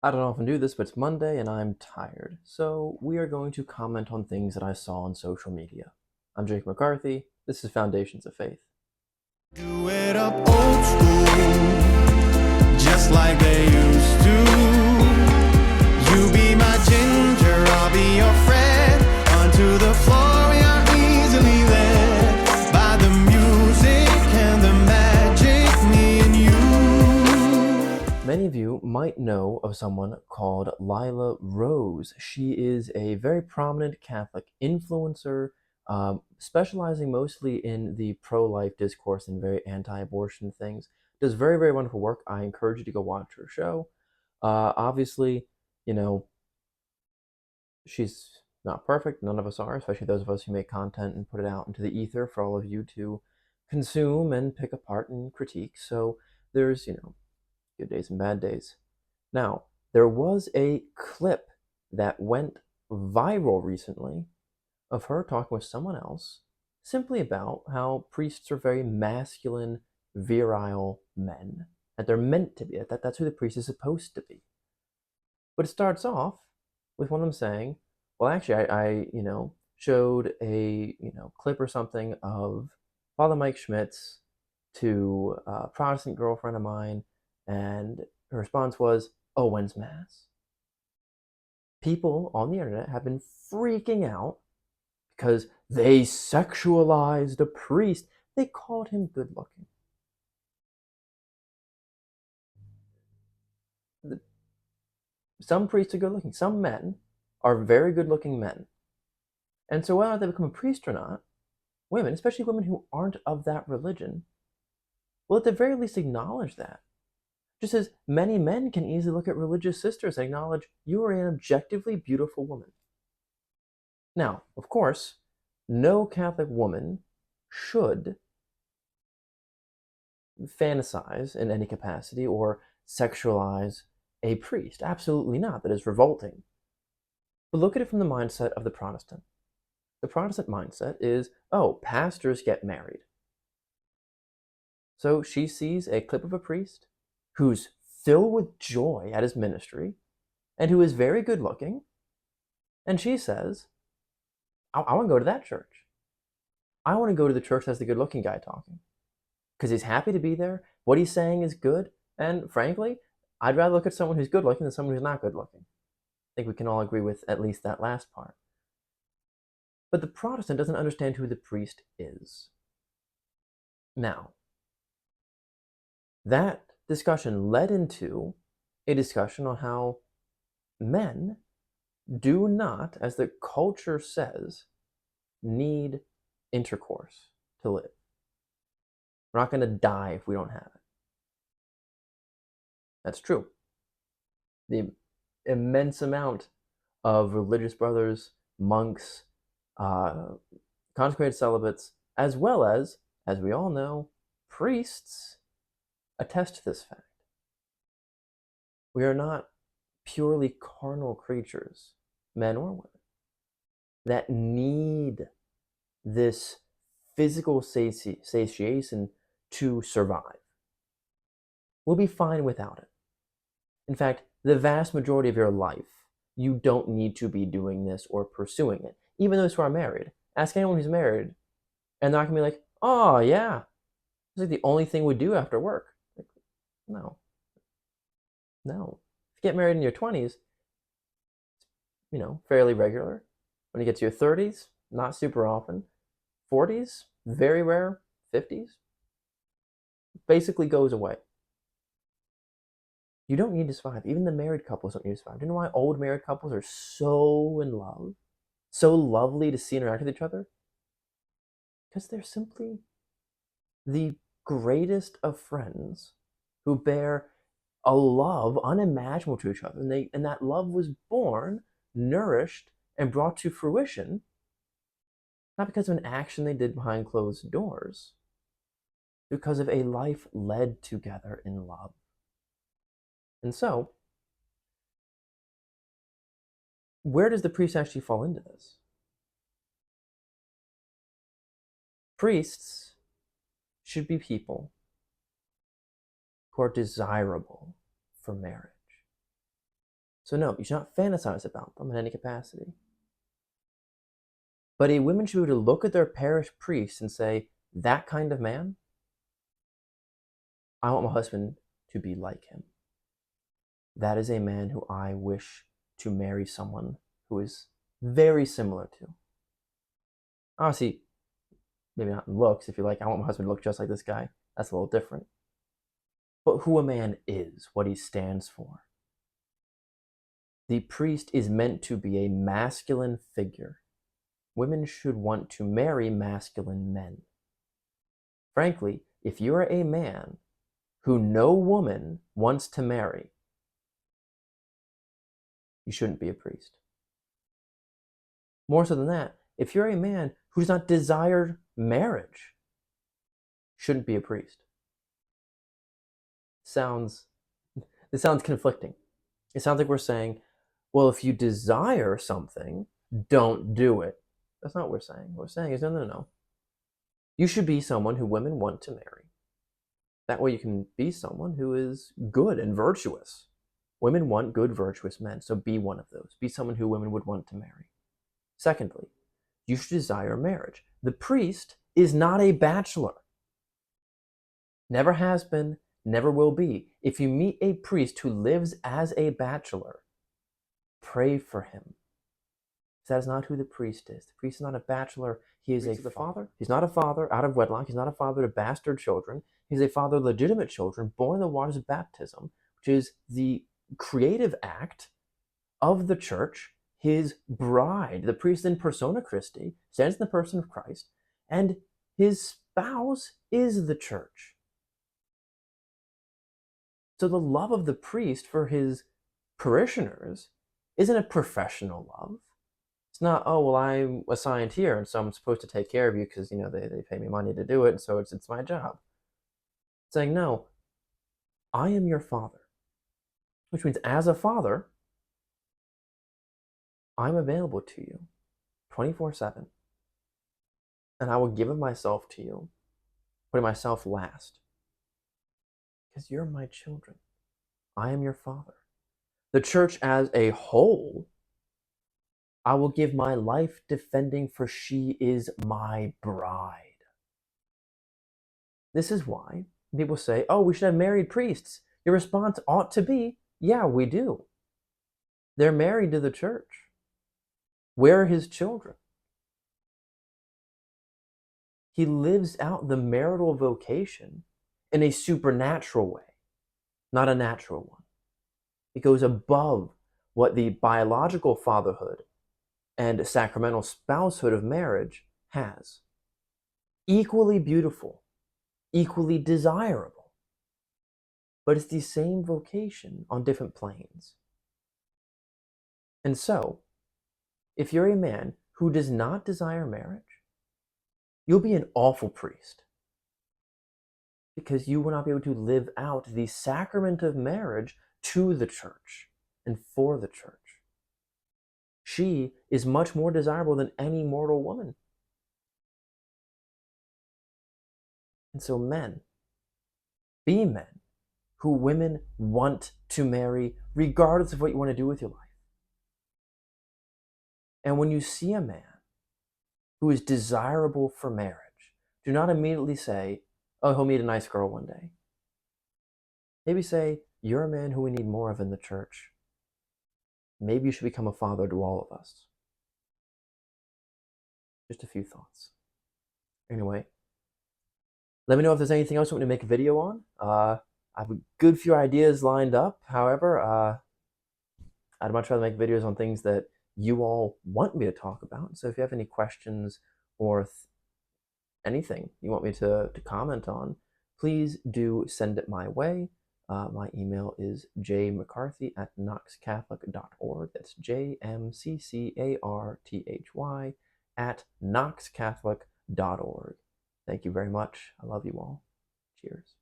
I don't often do this, but it's Monday and I'm tired. So we are going to comment on things that I saw on social media. I'm Jake McCarthy. This is Foundations of Faith. Do it up old school, just like they used to. You be my ginger, I'll be your Fred. Onto the floor, we are easily led by the music and the magic, me and you. Many of you might know of someone called Lila Rose. She is a very prominent Catholic influencer, specializing mostly in the pro-life discourse and very anti-abortion things. Does very, very wonderful work. I encourage you to go watch her show. Obviously, you know, she's not perfect. None of us are, especially those of us who make content and put it out into the ether for all of you to consume and pick apart and critique. So there's, good days and bad days. Now, there was a clip that went viral recently of her talking with someone else simply about how priests are very masculine, virile men. That they're meant to be. That's who the priest is supposed to be. But it starts off with one of them saying, well, actually, I showed a, clip or something of Father Mike Schmitz to a Protestant girlfriend of mine, and her response was, oh, when's Mass? People on the internet have been freaking out because they sexualized a priest. They called him good looking. Some priests are good looking. Some men are very good looking men. And so whether they become a priest or not, women, especially women who aren't of that religion, will at the very least acknowledge that. Just as many men can easily look at religious sisters and acknowledge you are an objectively beautiful woman. Now, of course, no Catholic woman should fantasize in any capacity or sexualize a priest. Absolutely not. That is revolting. But look at it from the mindset of the Protestant. The Protestant mindset is, oh, pastors get married. So she sees a clip of a priest who's filled with joy at his ministry and who is very good looking. And she says, I want to go to that church. I want to go to the church that's the good looking guy talking because he's happy to be there. What he's saying is good. And frankly, I'd rather look at someone who's good looking than someone who's not good looking. I think we can all agree with at least that last part. But the Protestant doesn't understand who the priest is. Now, that discussion led into a discussion on how men do not, as the culture says, need intercourse to live. We're not going to die if we don't have it. That's true. The immense amount of religious brothers, monks, consecrated celibates, as well as we all know, priests attest to this fact. We are not purely carnal creatures, men or women, that need this physical satiation to survive. We'll be fine without it. In fact, the vast majority of your life, you don't need to be doing this or pursuing it. Even those who are married. Ask anyone who's married, and they're not going to be like, oh, yeah, it's like the only thing we do after work. Like, no. No. If you get married in your 20s, fairly regular. When you get to your 30s, not super often. 40s, very rare. 50s, basically goes away. You don't need to survive. Even the married couples don't need to survive. Do you know why old married couples are so in love? So lovely to see interact with each other? Because they're simply the greatest of friends who bear a love unimaginable to each other. And that love was born, nourished, and brought to fruition, not because of an action they did behind closed doors, because of a life led together in love. And so, where does the priest actually fall into this? Priests should be people who are desirable for marriage. So no, you should not fantasize about them in any capacity. But a woman should be able to look at their parish priest and say, that kind of man, I want my husband to be like him. That is a man who I wish to marry someone who is very similar to. Obviously, maybe not in looks. If you're like, I want my husband to look just like this guy, that's a little different. But who a man is, what he stands for. The priest is meant to be a masculine figure. Women should want to marry masculine men. Frankly, if you're a man who no woman wants to marry, you shouldn't be a priest. More so than that, if you're a man who does not desire marriage, shouldn't be a priest. This sounds conflicting. It sounds like we're saying, well, if you desire something, don't do it. That's not what we're saying. What we're saying is, no. You should be someone who women want to marry. That way you can be someone who is good and virtuous. Women want good, virtuous men, so be one of those. Be someone who women would want to marry. Secondly, you should desire marriage. The priest is not a bachelor. Never has been, never will be. If you meet a priest who lives as a bachelor, pray for him. That is not who the priest is. The priest is not a bachelor. He is a father. He's not a father out of wedlock. He's not a father to bastard children. He's a father of legitimate children born in the waters of baptism, which is the creative act of the church, his bride. The priest in persona Christi stands in the person of Christ, and his spouse is the church. So the love of the priest for his parishioners isn't a professional love. It's not, oh, well, I'm assigned here, and so I'm supposed to take care of you because, they pay me money to do it, and so it's my job. It's saying, no, I am your father. Which means as a father, I'm available to you 24/7. And I will give of myself to you, putting myself last. Because you're my children. I am your father. The church as a whole, I will give my life defending, for she is my bride. This is why people say, oh, we should have married priests. Your response ought to be, yeah, we do. They're married to the church. We're his children. He lives out the marital vocation in a supernatural way, not a natural one. It goes above what the biological fatherhood and sacramental spousehood of marriage has. Equally beautiful, equally desirable, but it's the same vocation on different planes. And so, if you're a man who does not desire marriage, you'll be an awful priest, because you will not be able to live out the sacrament of marriage to the church and for the church. She is much more desirable than any mortal woman. And so men, be men who women want to marry regardless of what you want to do with your life. And when you see a man who is desirable for marriage, do not immediately say, oh, he'll meet a nice girl one day. Maybe say, you're a man who we need more of in the church. Maybe you should become a father to all of us. Just a few thoughts. Anyway, let me know if there's anything else you want me to make a video on. I have a good few ideas lined up. However, I'd much rather make videos on things that you all want me to talk about. So if you have any questions or anything you want me to comment on, please do send it my way. My email is jmccarthy@knoxcatholic.org. That's jmccarthy@knoxcatholic.org. Thank you very much. I love you all. Cheers.